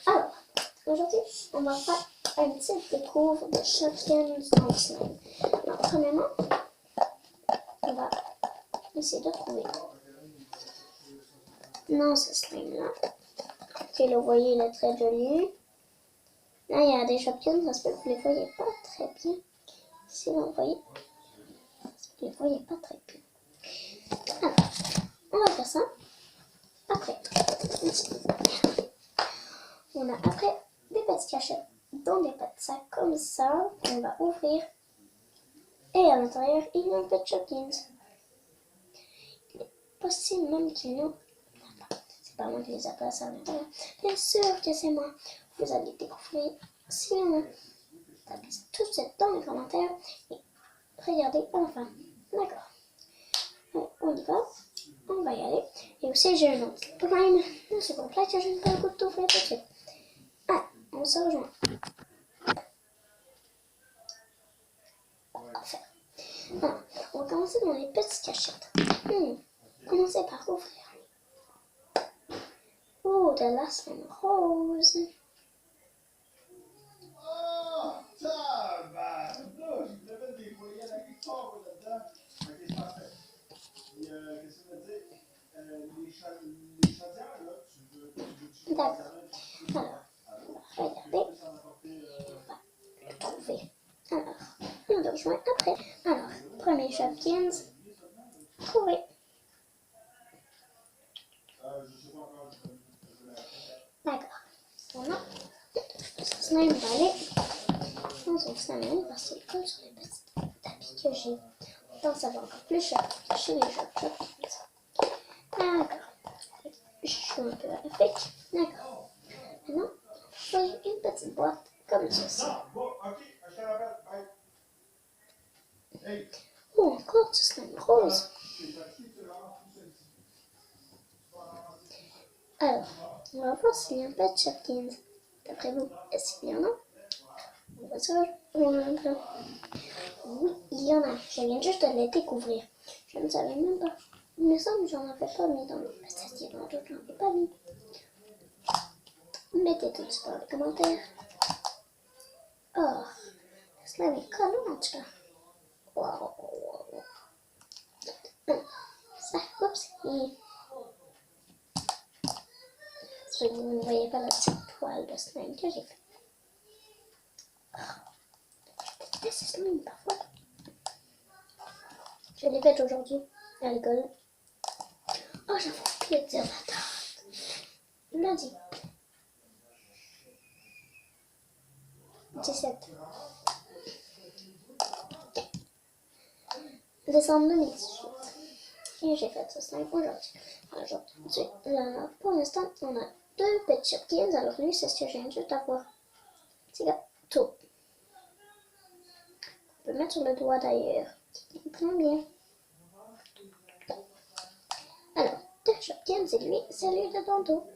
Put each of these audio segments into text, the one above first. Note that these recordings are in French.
Alors, aujourd'hui, on va faire un petit découvre de chacune dans le slime. Alors, premièrement, on va essayer de trouver dans ce slime-là. Ok, là, vous voyez, il est très joli. Là, il y a des Shopkins, ça se peut que vous ne les voyez pas très bien. Ici, là, vous voyez, vous ne les voyez pas très bien. Alors, on va faire ça. Après, on a après des petites cachettes dans des petits sacs comme ça qu'on va ouvrir. Et à l'intérieur, il y a un peu de Shopkins. Il est possible même qu'il y en a. C'est pas moi qui les a placés à l'intérieur. Bien sûr que c'est moi. Vous allez découvrir s'il y en a. Tapez tout ça dans les commentaires et regardez enfin. D'accord. On y va. On va y aller. Et aussi, j'ai un autre problème. Une seconde là que je n'ai pas le goût d'ouvrir tout de suite. Ah, on se rejoint. Parfait. Alors, on va commencer dans les petites cachettes. Commencez par ouvrir. Oh, de la slime rose. Oh, tabarnouche! Il y avait des voyelles à quelque part là-dedans. Ok, c'est parfait. Et qu'est-ce que ça veut dire? Les chaudières, là, tu veux D'accord. Alors, on va regarder. On va le trouver. Alors, on le rejoint après. Alors, premier Shopkins. Trouvé. D'accord. Voilà. Ce slime va aller dans son slime parce qu'il colle sur les petits tapis que j'ai. Donc ça va encore plus cher chez les Shopkins. D'accord. Je suis un peu avec. D'accord. Maintenant, vous voyez une petite boîte comme ceci. Oh, encore du slime rose. Alors, on va voir s'il y a un peu de Shopkins. D'après vous, est-ce qu'il y en a? On va se rejoindre. Oui, il y en a. Je viens juste de les découvrir. Je ne savais même pas. Il me semble que j'en avais pas mis dans le... C'est-à-dire dans d'autres, j'en ai pas mis. Mettez tout ça dans les commentaires. Oh, cela est collant en tout cas. Wow. Ça, oups. Si vous ne voyez pas la petite toile de slime que j'ai fait. Mais c'est slime parfois. Je l'ai faite aujourd'hui à l'école. Oh, j'avais oublié de dire la date. Lundi. 17 décembre 2018. Et j'ai fait ce slime aujourd'hui. Là, pour l'instant, on a 2 petits Shopkins. Alors lui, c'est ce que je viens juste d'avoir. C'est gâteau. On peut mettre sur le doigt d'ailleurs. Très bien. Alors, 2 Shopkins, c'est lui de tantôt.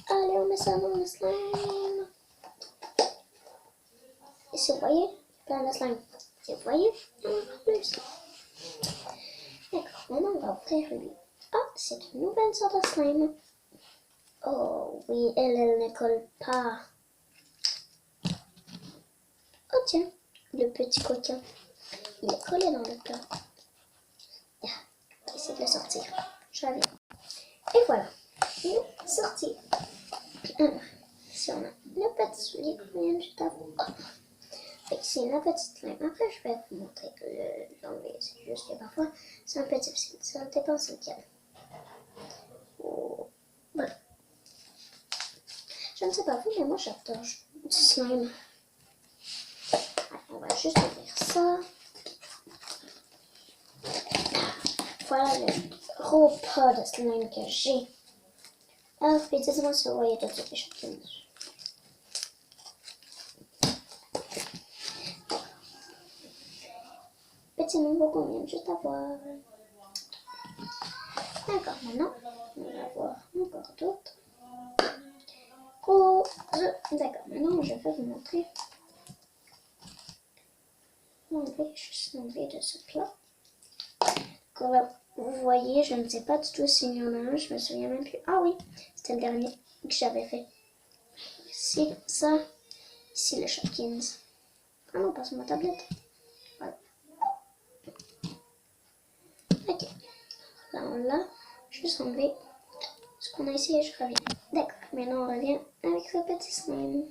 Allez, on met ça dans le slime. Et si vous voyez, plein de slime. Si vous voyez, encore plus. D'accord, maintenant on va ouvrir lui. Ah, c'est une nouvelle sorte de slime. Oh oui, elle ne colle pas. Oh tiens, le petit coquin. Il est collé dans le plat. Essayer de le sortir. Je reviens. Et voilà, il est sorti. Alors, si on a le petit soulier qu'on vient juste d'avoir. C'est la petite slime. Après, je vais vous montrer l'enlever. C'est juste que parfois, c'est un peu difficile. Ça dépend c'est lequel. Oh. Voilà. Je ne sais pas vous, mais moi, j'adore du slime. Allez, on va juste ouvrir ça. Voilà le gros pot de slime que j'ai. Alors, dites-moi si vous voyez tout ce que je fais. Petit nouveau qu'on vient juste d'avoir. D'accord, maintenant, on va voir encore d'autres. D'accord, maintenant je vais vous montrer. Juste l'enlever de ce plat. Comme vous voyez, je ne sais pas du tout s'il y en a un, je me souviens même plus. Ah oui, c'était le dernier que j'avais fait. Ici, ça. Ici, le Shopkins. Ah non, pas sur ma tablette. Voilà. Ok. Là, on l'a. Juste enlever ce qu'on a ici et je reviens. D'accord. Maintenant, on revient avec ce petit slime.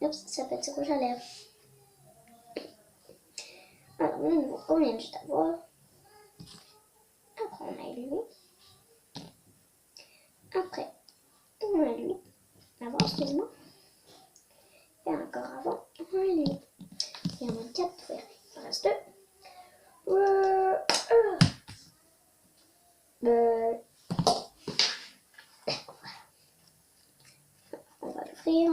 Oups, ce petit rouge à lèvres. Alors, de nouveau, on vient juste d'avoir. Après, on a lui. Après, on a lui. Avant, excuse-moi. Et encore avant, on a lui. Il y en a 4 pour y arriver. Il en reste 2. On va l'ouvrir.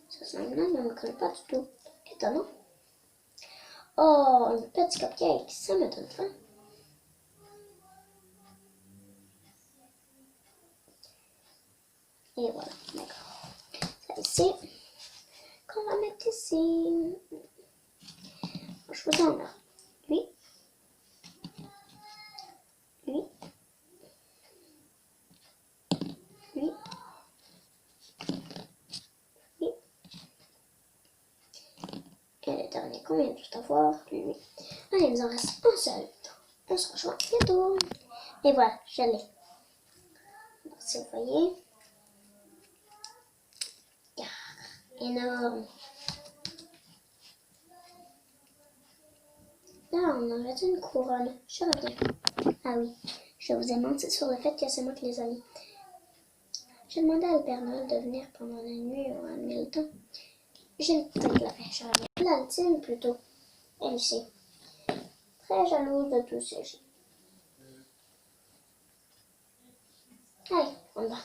Ça slime là ne me colle pas du tout. Étonnant. Oh, un petit cupcake. Ça me donne faim. Et voilà, d'accord. Ça ici. Qu'on va mettre ici. Je vous en ai. Lui. Lui. Lui. Lui. Et le dernier qu'on vient juste avoir, lui. Allez, il nous en reste un seul. On se rejoint bientôt. Et voilà, je l'ai. Si vous voyez. Énorme. Là, on en reste une couronne. Je reviens. Ah oui, je vous ai menti sur le fait que c'est moi qui les ai mis. J'ai demandé à Père Noël de venir pendant la nuit ou à le temps. J'ai peut-être la pêche. L'intime plutôt. Elle ici. Très jalouse de tous ces jeux. Allez, on va.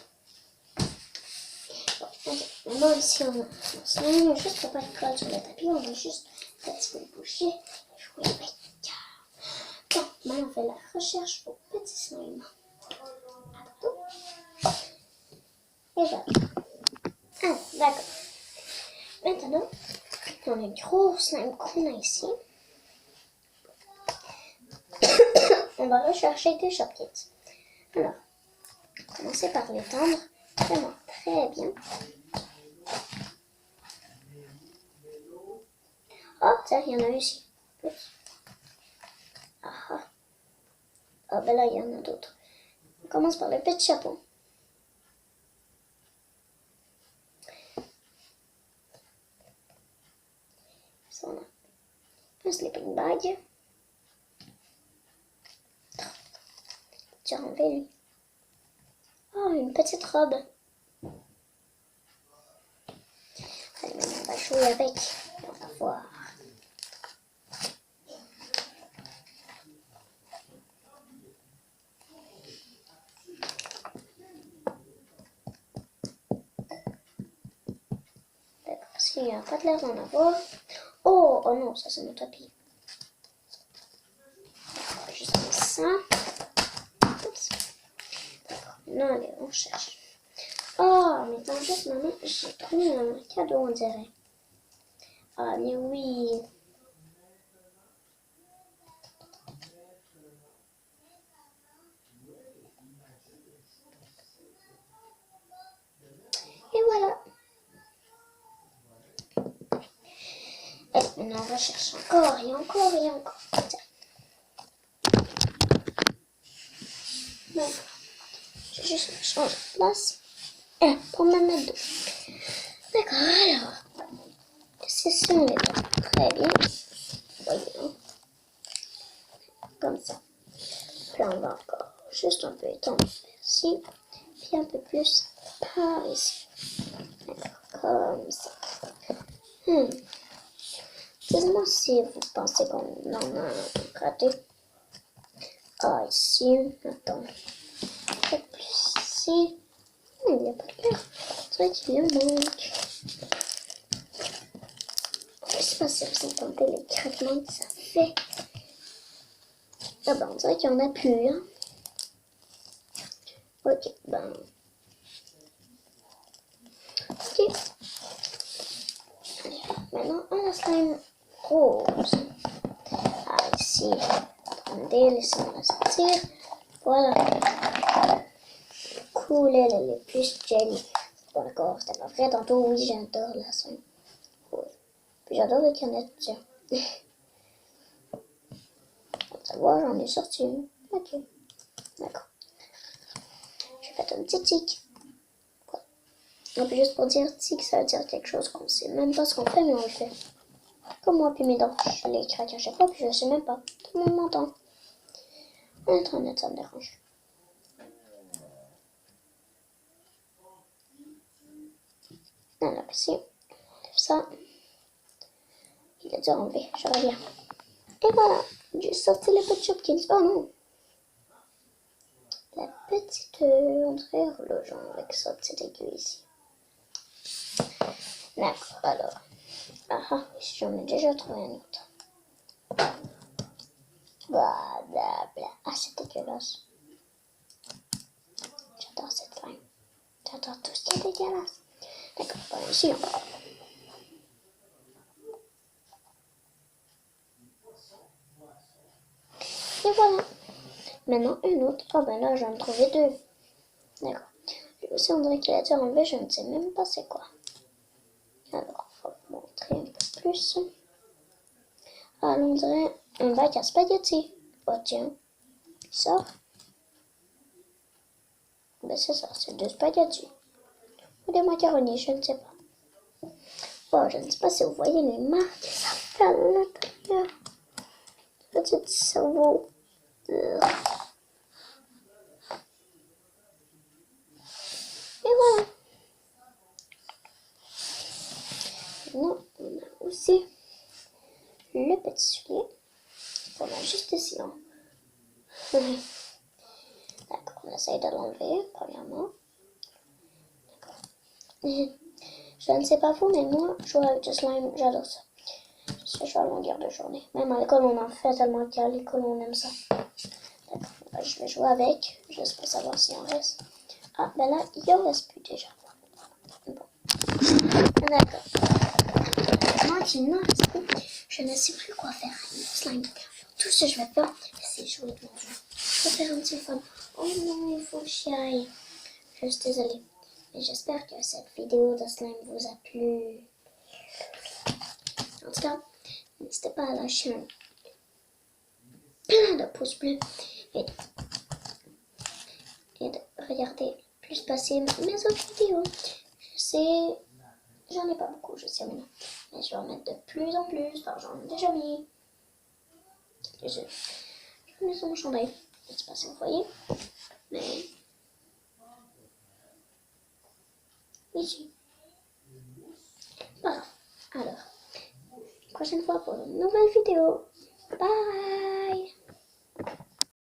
Bon, ok. Maintenant ici on a mon slime. Juste pour pas qu'il colle sur le tapis, on va juste un petit peu le boucher et jouer avec. Bon, maintenant on fait la recherche au petit slime. Et voilà. Ah, d'accord. Maintenant, dans le gros slime qu'on a ici, on va rechercher des Shopkins. Alors, commencer par les tendre vraiment très bien. Oh, tiens, il y en a ici. Ah, ah. Oh, ben là, il y en a d'autres. On commence par le petit chapeau. Ça, on a un sleeping bag. Tiens, enlevé lui. Oh, une petite robe. Allez, maintenant, on va jouer avec. On va voir. D'accord, s'il n'y a pas de l'air d'en avoir. Oh, oh non, ça c'est mon tapis. On va juste mettre ça. Oups. D'accord, maintenant, allez, on cherche. Oh, mais attends juste, maman, j'ai trouvé un cadeau, on dirait. Ah, mais oui. Et voilà. Et maintenant, on recherche encore et encore et encore. Tiens. Voilà. Je vais juste changer de place. Et pour me mettre deux. D'accord, alors. Ceci, on les donne très bien. Voyons. Comme ça. Puis on va encore juste un peu étendre ici. Puis un peu plus par ici. D'accord, comme ça. Dites-moi si vous pensez qu'on en a raté. Ah, ici, attends. Peut-être plus ici. Il n'y a pas de cœur. C'est vrai qu'il y en manque. Je sais pas si vous entendez les craquements que ça fait. Ah ben, on dirait qu'il n'y en a plus. Hein. Ok, ben. Ok. Allez, maintenant, on a slime rose. Ah, ici, Attendez, laissez-moi la sortir. Voilà. Cool, elle est plus jelly. Bon, d'accord, c'était pas vrai. Tantôt, oui, j'adore la slime. Oui. Puis j'adore les canettes, tiens. Comme ça, voilà, j'en ai sorti une. Ok, d'accord. Je vais faire un petit tic. Voilà. Et puis juste pour dire tic, ça veut dire quelque chose qu'on sait même pas ce qu'on fait, mais on le fait. Comme moi, puis mes dents. Je les craque à chaque fois, puis je sais même pas. Tout le monde m'entend. Internet, ça me dérange. Alors ici, on enlève ça. Il a déjà enlevé, je reviens. Et voilà, j'ai sorti les petits Shopkins. Oh non! La petite, on dirait horloge avec sa petite aiguille ici. D'accord, alors. Ah, ici j'en ai déjà trouvé un autre. Blablabla. Ah, c'est dégueulasse. J'adore cette slime. J'adore tout ce qui est dégueulasse. D'accord, bon, ici on va. Et voilà. Maintenant, une autre. Oh ben là, j'en ai trouvé deux. D'accord. Lui aussi, on dirait qu'il a déjà enlevé, je ne sais même pas c'est quoi. Alors, on va vous montrer un peu plus. Ah, on dirait un bac à spaghetti. Oh tiens, il sort. Ben c'est ça, c'est deux spaghettis. Ou des macaronis, je ne sais pas. Bon, je ne sais pas si vous voyez les marques que ça fait à l'intérieur. Petit cerveau. Et voilà. Maintenant, on a aussi le petit soulier. On a juste ici. Hein. D'accord, on essaye de l'enlever, premièrement. D'accord. Je ne sais pas vous, mais moi, jouer avec du slime, j'adore ça. Je fais jouer à longueur de journée. Même à l'école, on en fait tellement qu'à l'école, on aime ça. D'accord, je vais jouer avec, juste pour savoir s'il en reste. Ah, ben là, il en reste plus déjà. Bon. D'accord. Moi qui n'en reste plus, je ne sais plus quoi faire avec mon slime. Tout ce que je vais faire, c'est jouer de mon jeu. Je vais faire un petit téléphone. Oh non, il faut que j'y aille. Je suis désolée. Mais j'espère que cette vidéo de slime vous a plu. En tout cas, n'hésitez pas à lâcher un plein de pouces bleus et de regarder plus passer mes autres vidéos. Je sais, j'en ai pas beaucoup, je sais maintenant. Mais je vais en mettre de plus en plus, enfin j'en ai déjà mis. J'en ai sur mon chandail. Je ne sais pas si vous voyez. Mais ici. Voilà. Alors, prochaine fois pour une nouvelle vidéo. Bye!